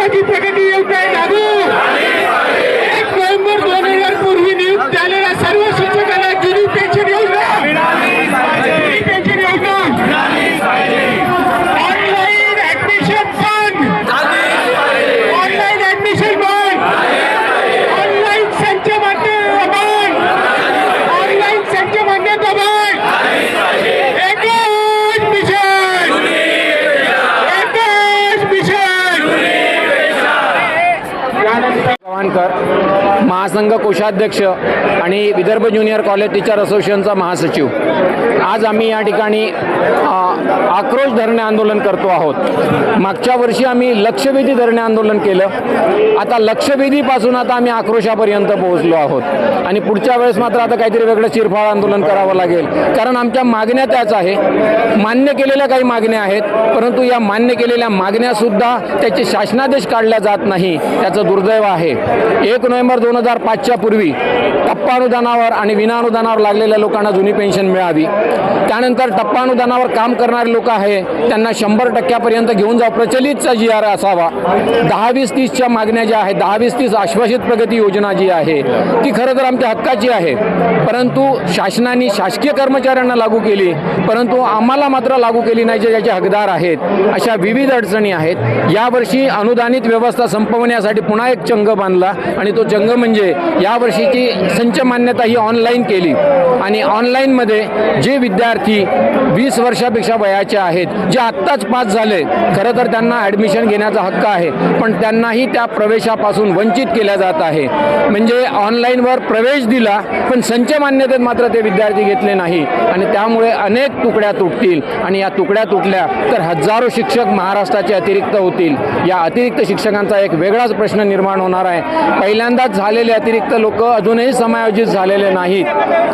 महत्वाची प्रगती योजना लागू 1 नोव्हेंबर 2000 पूर्वी नियुक्त झालेल्या सर्व शिक्षकांना जुनी पेन्शन योजना पेन्शन योजना ऑनलाईन ऍडमिशन बंद ऑनलाईन ऍडमिशन बंद ऑनलाईन संच मान्यता बंद ऑनलाईन संच मान्यता बंद एकच मिशन गव्हाणकर महासंघ कोषाध्यक्ष आणि विदर्भ ज्युनियर कॉलेज टीचर असोसिएशनचा महासचिव। आज आम्ही या ठिकाणी आक्रोश धरणे आंदोलन करतो आहोत। मागच्या वर्षी आम्ही लक्षवेधी धरणे आंदोलन केलं, आता लक्षवेधीपासून आता आम्ही आक्रोशापर्यंत पोहोचलो आहोत आणि पुढच्या वेळेस मात्र आता काहीतरी वेगळं चिरफाड आंदोलन करावं लागेल, कारण आमच्या मागण्या त्याच आहे। मान्य केलेल्या काही मागण्या आहेत, परंतु या मान्य केलेल्या मागण्यासुद्धा त्याचे शासनादेश काढल्या जात नाही, त्याचं दुर्दैव आहे। 1 नोव्हेंबर 2005च्या पूर्वी टप्पा अनुदानावर आणि विना अनुदानावर लागलेल्या लोकांना जुनी पेन्शन मिळावी। त्यानंतर टप्पा अनुदानावर काम करणारे लोक आहे त्यांना 100% घेऊन जाऊ प्रचलितचा GR असावा। 10-20-30च्या मागण्या ज्या आहेत, 10-20-30 आश्वासित प्रगती योजना जी आहे ती खरं तर आमच्या हक्काची आहे, परंतु शासनाने शासकीय कर्मचाऱ्यांना लागू केली, परंतु आम्हाला मात्र लागू केली नाही, जे ज्याचे हकदार आहेत। अशा विविध अडचणी आहेत। यावर्षी अनुदानित व्यवस्था संपवण्यासाठी पुन्हा एक चंग बांधला आणि तो चंग म्हणजे यावर्षीची संच मान्यता ही ऑनलाईन केली आणि ऑनलाईनमध्ये जे विद्यार्थी 20 वर्षापेक्षा वयाचे आहेत, जे आत्ताच पास झाले, खरं तर त्यांना ॲडमिशन घेण्याचा हक्क आहे, पण त्यांनाही त्या प्रवेशापासून वंचित केल्या जात आहे। म्हणजे ऑनलाईनवर प्रवेश दिला पण संच मान्यतेत मात्र ते विद्यार्थी घेतले नाही आणि त्यामुळे अनेक तुकड्या तुटतील आणि या तुकड्या तुटल्या तर हजारो शिक्षक महाराष्ट्राचे अतिरिक्त होतील। या अतिरिक्त शिक्षकांचा एक वेगळाच प्रश्न निर्माण होणार आहे। पहिल्यांदाच झालेले अतिरिक्त लोक अजूनही समायोजित झालेले नाहीत,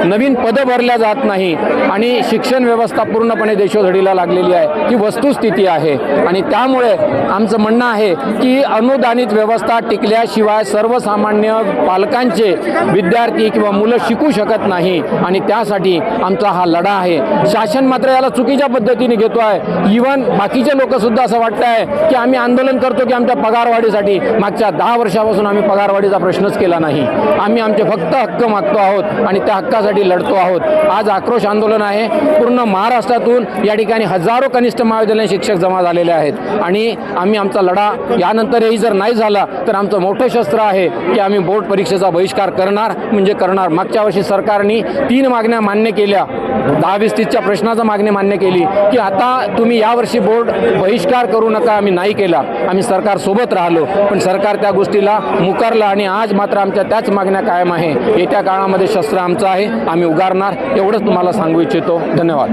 नवीन पदं भरल्या जात नाही आणि शिक्षण व्यवस्था पूर्णपणे देशोधडीला लागलेली आहे, ही वस्तुस्थिती आहे। आणि त्यामुळे आमचं म्हणणं आहे की अनुदानित व्यवस्था टिकल्याशिवाय सर्वसामान्य पालकांचे विद्यार्थी किंवा मुलं शिकू शकत नाही आणि त्यासाठी आमचा हा लढा आहे। शासन मात्र याला चुकीच्या पद्धतीने घेतो आहे। इव्हन बाकीचे लोकसुद्धा असं वाटतं आहे की आम्ही आंदोलन करतो की आमच्या पगारवाढीसाठी। मागच्या 10 वर्षापासून आम्ही पगारवाढीचा प्रश्नच केला नाही, आम्ही आमचे फक्त हक्क मागतो आहोत आणि त्या हक्कासाठी लढतो आहोत। आज आक्रोश आंदोलन आहे, पूर्ण महाराष्ट्रातून या ठिकाणी हजारो कनिष्ठ महाविद्यालयीन शिक्षक जमा झालेले आहेत आणि आम्ही आमचा लढा यानंतरही जर नाही झाला तर आमचं मोठं शस्त्र आहे की आम्ही बोर्ड परीक्षेचा बहिष्कार करणार म्हणजे करणार। मागच्या वर्षी सरकारने 3 मागण्या मान्य केल्या, 10-20-30च्या प्रश्नाचा मागणी मान्य केली की आता तुम्ही यावर्षी बोर्ड बहिष्कार करू नका, आम्ही नाही केला, आम्ही सरकार सोबत राहिलो, पण सरकार त्या गोष्टीला मुकारलं आणि आज मात्र आमच्या त्याच मागण्या कायम आहे। येत्या काळामध्ये शस्त्र आमचं आहे, आम्ही उगारणार, एवढंच तुम्हाला सांगू इच्छितो। धन्यवाद।